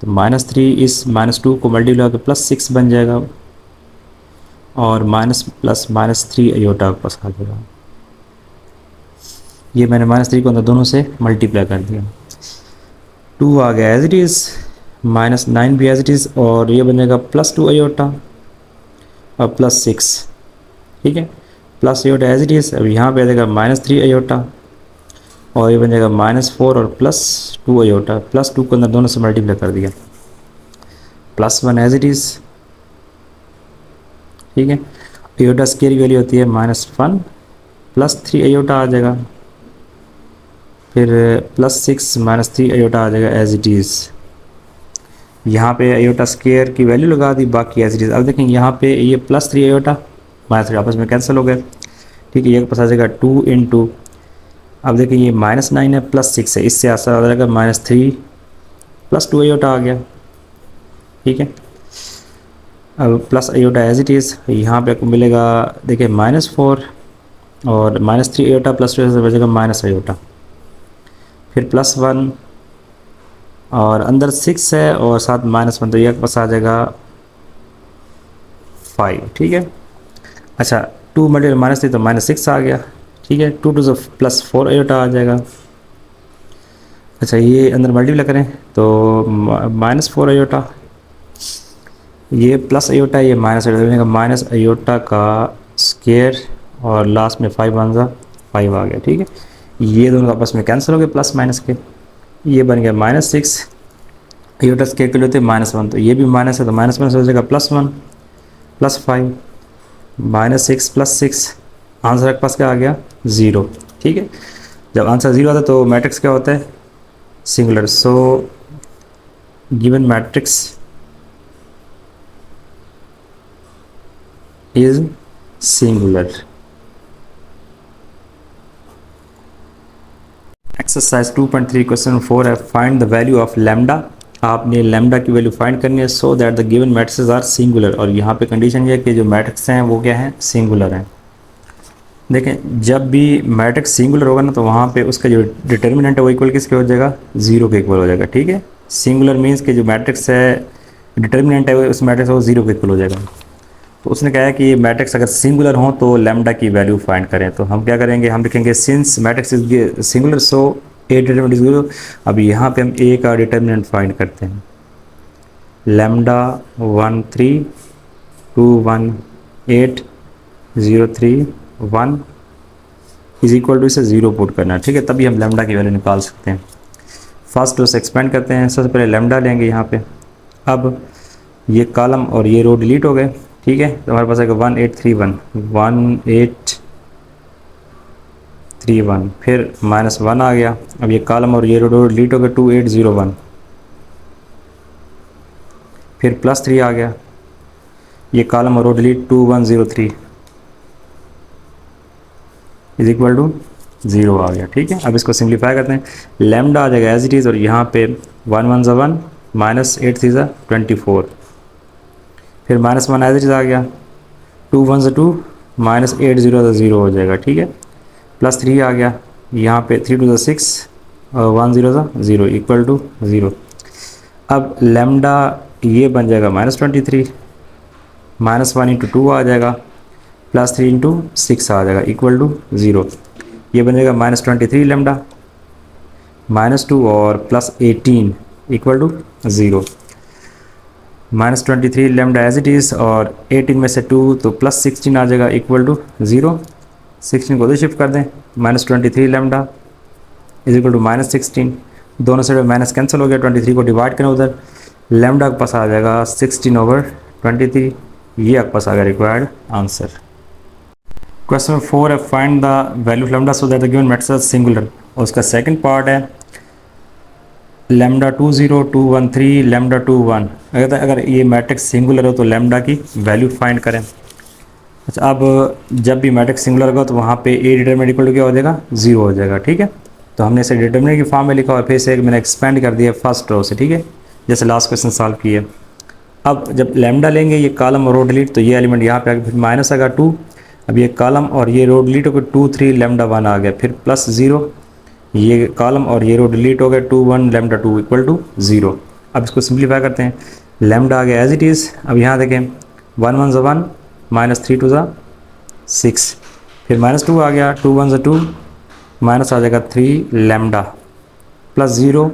तो -3 इस -2 को मल्टीप्लाई करके +6 बन जाएगा, और -+-3 अयोटा के पास आ जाएगा। ये मैंने -3 को अंदर दोनों से मल्टीप्लाई कर दिया, 2 आ गया एज इट इज़, -9 भी एज इट इज़, और ये बनेगा +2 अयोटा और +6, ठीक है, plus iota as it is. अब यहाँ पे आ जाएगा -3 अयोटा, और ये बन जाएगा -4 और +2 अयोटा, +2 को अंदर दोनों से मल्टीप्लाई कर दिया, +1 एज इट इज़, ठीक है। अयोटा स्क्वायर की वैल्यू होती है -1 +3 अयोटा आ जाएगा, फिर +6 -3 अयोटा आ जाएगा एज इट इज़। यहाँ पे अयोटा स्क्वायर की वैल्यू लगा दी, बाकी एज इट इज़। अब देखें यहाँ पे ये +3 अयोटा -3 आपस में कैंसिल हो गए, ठीक है। ये पास आ जाएगा 2 इंटू, अब देखिए ये -9 है +6 है, इससे आंसर आ जाएगा -3 +2 अयोटा आ गया, ठीक है। अब plus iota as it is, यहाँ पे आपको मिलेगा देखिए -4 और -3 अयोटा +2 से बचेगा माइनस अयोटा, फिर +1 और अंदर 6 है और साथ -1, तो ये पास आ जाएगा 5, ठीक है। अच्छा, 2 मल्टीप्लाई -3 तो -6 आ गया, ठीक है। 2 टू +4 अयोटा आ जाएगा। अच्छा, ये अंदर मल्टीप्लाई करें तो -4 अयोटा, ये प्लस अयोटा, ये माइनस अयोटा, माइनस अयोटा का स्क्वायर, और लास्ट में 5 × 5 आ गया, ठीक है। ये दोनों आपस में कैंसिल हो गए प्लस माइनस के, ये बन गया -6 अयोटा स्क्वायर के लिए होते -1, तो ये भी माइनस है तो माइनस माइनस हो जाएगा +1 +5 -6 +6, आंसर आपके पास क्या आ गया 0, ठीक है। जब आंसर 0 आता है तो मैट्रिक्स क्या होता है singular, so given matrix is singular। Exercise 2.3 question 4 है, find the value of lambda. आपने लैम्डा की वैल्यू फाइंड करनी है so that the given matrix are singular, और यहाँ पे कंडीशन ये है कि जो मैट्रिक्स हैं वो क्या हैं सिंगुलर हैं। देखें, जब भी मैट्रिक्स सिंगुलर होगा ना तो वहाँ पे उसका जो डिटर्मिनेंट है वो इक्वल किसके हो जाएगा 0 के इक्वल हो जाएगा, ठीक है। सिंगुलर मीन्स कि जो मैट्रिक्स है डिटर्मिनेंट है उस मैट्रिक्स वो 0 के इक्वल हो जाएगा। तो उसने कहा है कि मैट्रिक्स अगर सिंगुलर हो तो लैम्डा की वैल्यू फाइंड करें, तो हम क्या करेंगे, हम लिखेंगे since matrix is singular so A determinant 0। अब यहाँ पे हम ए का डिटर्मिनेंट फाइंड करते हैं, लैम्डा 1 3 2 1 8 0 3 1 इज इक्वल टू इसे 0 पुट करना है, ठीक है, तभी हम लैम्डा की वैल्यू निकाल सकते हैं। फर्स्ट उसे एक्सपेंड करते हैं, सबसे पहले लैम्डा लेंगे यहाँ पे। अब ये कॉलम और ये रो डिलीट हो गए, ठीक है, तो हमारे पास आएगा 1831, फिर -1 आ गया। अब ये कॉलम और ये रो डिलीट हो गए, 2801, फिर +3 आ गया, ये कॉलम और row delete 2103 is equal to 0 आ गया, ठीक है। अब इसको सिंप्लीफाई करते हैं, लैम्डा आ जाएगा एज इट इज़, और यहाँ पे 1 1 ज़ा 1 -8 3 ज़ा 24, फिर -1 एज इट इज़ आ गया, 2 1 ज़ा 2 -8 0 ज़ा 0 हो जाएगा, ठीक है, +3 आ गया, यहाँ पे 3 2 ज़ा 6 और 1 0 ज़ा 0 इक्वल टू 0। अब लैम्डा ये बन जाएगा -23, -1 इंटू 2 आ जाएगा, +3 इंटू 6 आ जाएगा इक्वल टू 0। ये बन जाएगा -23 लैम्डा -2 और +18 equal to 0। -23 lambda as it is, और 18 में से 2 तो +16 आ जाएगा इक्वल टू 0। 16 को उधर शिफ्ट कर दें, -23 लैम्डा इज इक्वल टू -16, दोनों साइड में माइनस कैंसिल हो गया, 23 को डिवाइड करें उधर, लैम्डा के पास आ जाएगा 16/23, ये आपके पास आ गया रिक्वायर्ड आंसर। क्वेश्चन 4 है, find the value of lambda so that the given matrix is singular, और उसका सेकंड पार्ट है लैम्डा 2 0 2 1 3 लैम्डा 2 1। अगर ये मैट्रिक्स सिंगुलर हो तो लैम्डा की वैल्यू फाइंड करें। अच्छा, अब जब भी मैट्रिक्स सिंगुलर होगा तो वहाँ पे ए डिटरमिनेंट इक्वल टू क्या हो जाएगा, 0 हो जाएगा, ठीक है। तो हमने इसे डिटरमिनेंट की फॉर्म में लिखा और फिर से मैंने एक्सपेंड कर दिया फर्स्ट रो से, ठीक है, जैसे लास्ट क्वेश्चन सॉल्व किए। अब जब लैम्डा लेंगे, ये कॉलम और रो डिलीट, तो ये एलिमेंट यहाँ पे आगे, फिर माइनस आएगा 2, अब ये कॉलम और ये रो डिलीट हो गए, 2 3 लैम्डा 1 आ गया, फिर +0, ये कॉलम और ये रो डिलीट हो गए, 2 1 लैम्डा 2 इक्वल टू 0। अब इसको सिंप्लीफाई करते हैं, लैम्डा आ गया एज इट इज़। अब यहाँ देखें 1 1 ज़ा 1 -3 2 ज़ा 6, फिर -2 आ गया, 2 1 ज़ा 2 माइनस आ जाएगा 3 लैम्डा +0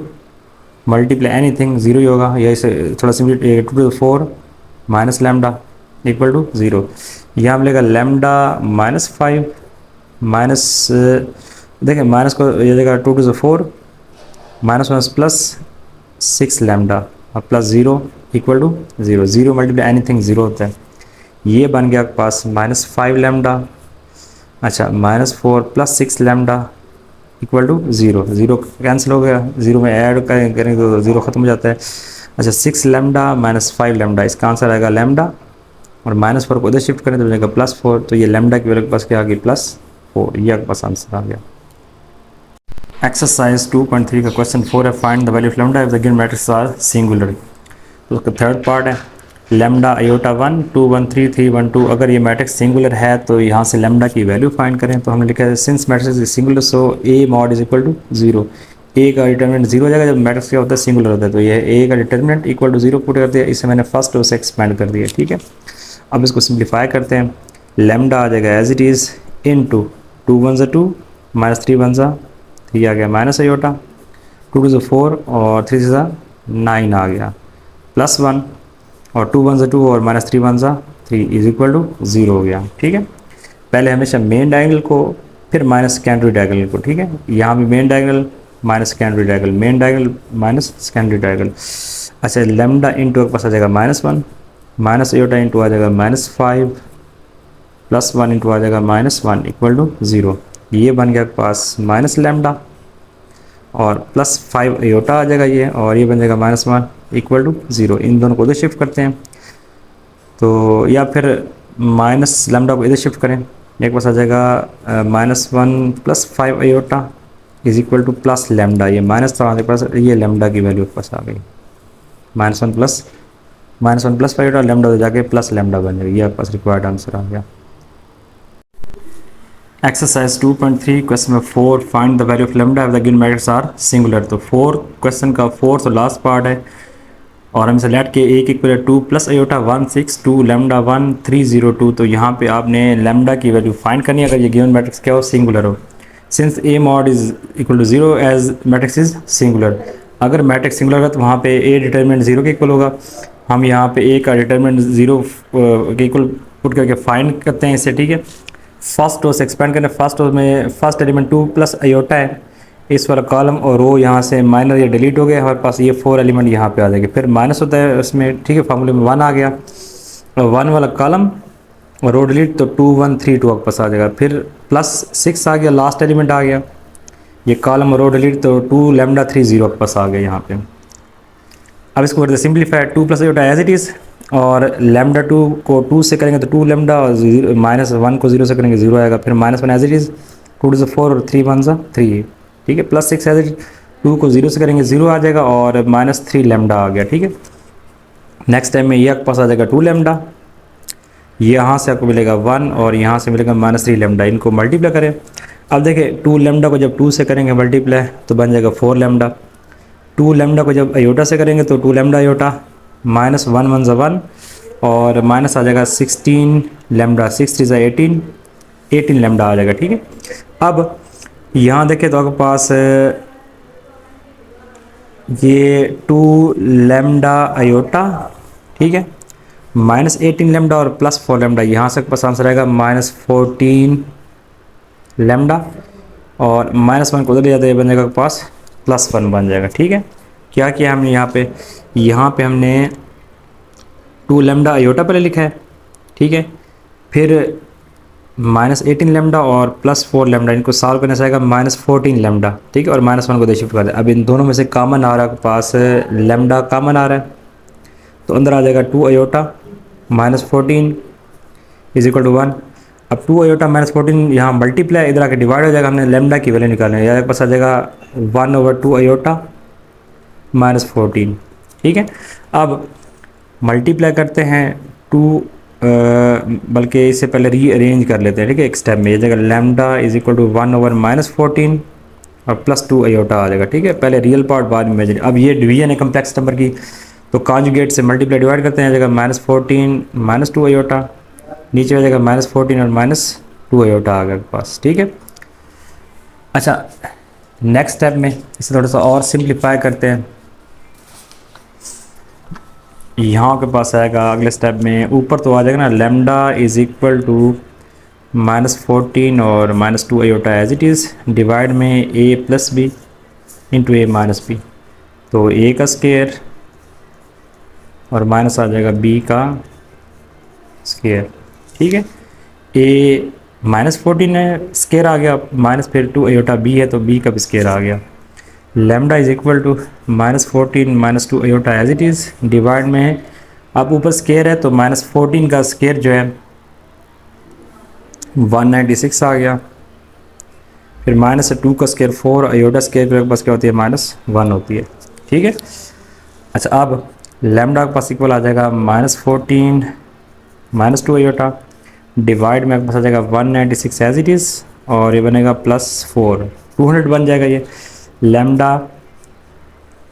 मल्टीप्लाई एनीथिंग 0 ही होगा, या इसे थोड़ा simply 2 to the 4 minus lambda equal to 0। यहाँ मिलेगा लैम्डा -5 माइनस, देखें माइनस को ये देगा 2 to the 4 -1 +6 लैम्डा और +0 इक्वल टू 0। 0 मल्टीप्लाई एनीथिंग 0 होता है, ये बन गया आपके पास -5 लैम्डा, अच्छा -4 +6 लैम्डा इक्वल टू 0। 0 कैंसिल हो गया, 0 में ऐड करेंगे तो 0 ख़त्म हो जाता है। अच्छा, 6 लैम्डा -5 लैम्डा, इसका आंसर आएगा लैम्डा, और -4 को उधर शिफ्ट करें तो बनेगा +4, तो ये लैम्डा की वैल्यू के पास क्या आ गई +4, ये आपके पास आंसर आ गया। एक्सरसाइज 2.3 का क्वेश्चन 4 है, find the value of lambda if the given matrix are singular. तो उसका थर्ड पार्ट है लैम्डा आयोटा 1 2 1 3 3 1 2। अगर ये मैट्रिक्स सिंगुलर है तो यहाँ से लैम्डा की वैल्यू फाइंड करें, तो हमने लिखा है since matrix is singular so A mod is equal to 0। A का डिटर्मिनेंट 0 हो जाएगा जब मैट्रिक्स क्या होता है, सिंगुलर होता है, तो ये ए का डिटर्मिनेंट इक्वल टू 0 पुट कर दिया, इसे मैंने फर्स्ट से एक्सपेंड कर दिया, ठीक है। अब इसको सिंप्लीफाई करते हैं, लैम्डा आ जाएगा as it is into 2 1 ज़ा 2 -3 1 ज़ा 3 आ गया, माइनस आयोटा 2 2 ज़ा 4 और 3 ज़ा 9 आ गया, +1 और 2 1 ज़ा 2 और -3 1 ज़ा 3 इज इक्वल टू 0 हो गया, ठीक है। पहले हमेशा मेन डायगोनल को फिर माइनस सेकेंडरी डायगोनल को, ठीक है। यहाँ भी main diagonal minus secondary diagonal, main diagonal minus secondary diagonal. अच्छा, लैम्डा इंटू के पास आ जाएगा -1, माइनस आयोटा इंटू आ जाएगा -5 +1 इंटू आ जाएगा -1 इक्वल टू 0। ये बन गया पास माइनस लैम्डा और +5 आयोटा आ जाएगा ये, और ये बन जाएगा -1 इक्वल टू 0। इन दोनों को उधर शिफ्ट करते हैं, तो या फिर माइनस लैम्डा को इधर शिफ्ट करें, एक पास आ जाएगा -1 +5 iota is equal two plus lambda, ये माइनस था हमारे पास, ये लैम्डा की वैल्यू पास आ गई, -1 +5 आयोटा लैम्डा हो जाके प्लस लैम्डा बन जाएगी, ये आपके पास रिक्वायर्ड आंसर आ गया। Exercise 2.3 question number 4, find the value of lambda if the given matrix are singular. तो 4 क्वेश्चन का 4th और लास्ट पार्ट है, और हमसे लेट के एक इक्वल 2 + आयोटा 1 6 2 लैम्डा 1 3 0 2। तो यहाँ पे आपने लैम्डा की वैल्यू फाइंड करनी है अगर ये गिवन मैट्रिक्स क्या हो, सिंगुलर हो। Since A mod is equal to zero as matrix is singular, अगर मैट्रिक्स सिंगुलर है तो वहाँ पे ए डिटरमिनेंट जीरो के इक्वल होगा। हम यहाँ पे ए का डिटरमिनेंट जीरो के इक्वल पुट करके फाइंड करते हैं इसे, ठीक है। फर्स्ट रो से एक्सपेंड करें, फर्स्ट रो में फर्स्ट एलिमेंट 2 प्लस आयोटा है, इस वाला कॉलम और रो यहाँ से माइनर या डिलीट हो गया, हमारे पास ये 4 एलिमेंट यहाँ पे आ जाएंगे, फिर माइनस होता है उसमें, ठीक है। फार्मूले में 1 आ गया और 1 वाला कॉलम और रो डिलीट तो 2 1 3 2 आपके पास आ जाएगा, फिर प्लस 6 आ गया, लास्ट एलिमेंट आ गया, ये कॉलम और रो डिलीट तो 2 लैम्डा 3 0 आपके पास आ गया यहाँ पे। अब इसको करते simplify, 2 plus iota as it is, और लैम्डा 2 को 2 से करेंगे तो 2 लैम्डा, और माइनस 1 को 0 से करेंगे 0 आएगा, फिर minus 1 as it is, 2 to 4 और 3 1 3, ठीक है। प्लस 6 एज इट, 2 को 0 से करेंगे 0 आ जाएगा, और माइनस 3 लैम्डा आ गया, ठीक है। नेक्स्ट टाइम में ये आपके पास आ जाएगा 2 लैम्डा, यहाँ से आपको मिलेगा 1 और यहाँ से मिलेगा माइनस 3 लैम्डा, इनको मल्टीप्लाई करें। अब देखें 2 लैम्डा को जब 2 से करेंगे मल्टीप्लाई तो बन जाएगा 4 लैम्डा, 2 लैम्डा को जब आयोटा से करेंगे तो 2 लैम्डा आयोटा, माइनस 1 1 1 और माइनस आ जाएगा 16 लैम्डा, 6 3 18, 18 लैम्डा आ जाएगा, ठीक है। अब यहाँ देखें तो आपके पास ये 2 लैम्डा आयोटा, ठीक है, माइनस 18 लैम्डा और प्लस 4 लैम्डा, यहाँ से पास आंसर आएगा माइनस 14 लैम्डा, और माइनस 1 को उधर ले जाते हैं, बन जाएगा पास प्लस 1 बन जाएगा, ठीक है। क्या किया हमने यहाँ पे हमने 2 लैम्डा आयोटा पहले लिखा है, ठीक है, फिर माइनस 18 लैम्डा और प्लस 4 लैम्डा, इनको सॉल्व करने से आएगा माइनस 14 लैम्डा, ठीक है, और माइनस 1 को दे शिफ्ट कर दे। अब इन दोनों में से कॉमन आ रहा है, पास लैम्डा कॉमन आ रहा है, तो अंदर आ जाएगा 2 iota minus 14 is equal to 1। अब 2 आयोटा माइनस 14 यहाँ मल्टीप्लाई, इधर आके डिवाइड हो जाएगा, हमने लैम्डा की वैल्यू निकालनी है, यहाँ पास आ जाएगा 1/2 आयोटा माइनस 14, ठीक है। अब मल्टीप्लाई करते हैं 2, बल्कि इससे पहले रीअरेंज कर लेते हैं, ठीक है, एक स्टेप में। ये जगह लैम्डा इज इक्वल टू 1/-14 और प्लस 2 आयोटा आ जाएगा, ठीक है, पहले रियल पार्ट बाद में इमेजिनरी। अब ये डिवीजन है कम्प्लेक्स नंबर की, तो कॉन्जुगेट से मल्टीप्लाई डिवाइड करते हैं, जगह माइनस 14 माइनस 2 आयोटा, नीचे हो जाएगा माइनस 14 और माइनस 2 आयोटा आ गया पास, ठीक है। अच्छा, नेक्स्ट स्टेप में इसे थोड़ा सा और सिंप्लीफाई करते हैं, यहाँ के पास आएगा अगले स्टेप में, ऊपर तो आ जाएगा ना lambda is equal to minus 14 और minus 2 iota as it is, divide में A plus B into A minus B, तो ए का स्केयर और माइनस आ जाएगा बी का स्केयर, ठीक है। ए माइनस 14 है, स्केयर आ गया, माइनस फिर 2 आयोटा बी है तो बी का भी स्केयर आ गया। Lambda is equal to minus 14 minus 2 iota as it is, divide में है, अब ऊपर स्केयर है तो माइनस 14 का स्केयर जो है 196 आ गया, फिर माइनस 2 का स्केयर 4, आयोटा स्केयर के पास क्या होती है माइनस 1 होती है, ठीक है। अच्छा, अब लैम्डा के पास इक्वल आ जाएगा माइनस 14 माइनस 2 आयोटा, डिवाइड में आपके पास आ जाएगा 196 एज इट इज़, और ये बनेगा प्लस 4, 200 बन जाएगा ये। Lambda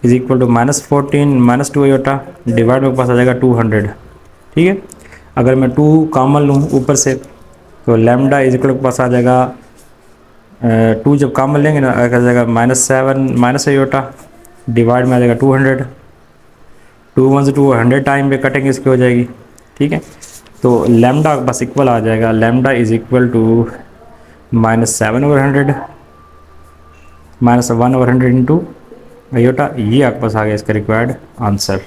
is equal to minus 14 minus 2 iota, divide में पास आ जाएगा 200, ठीक है। अगर मैं 2 कॉमन लूँ ऊपर से तो लैम्डा इज इक्वल के पास आ जाएगा 2 जब कॉमन लेंगे ना आ जाएगा माइनस 7 माइनस आयोटा, डिवाइड में आ जाएगा 200, 2 1 से 200 टाइम पे कटेंगे इसकी हो जाएगी, ठीक है। तो लैम्डा बस इक्वल आ जाएगा, lambda is equal to minus 7/100 minus 1/100 into iota, ये आपके पास आ गया इसका रिक्वायर्ड आंसर।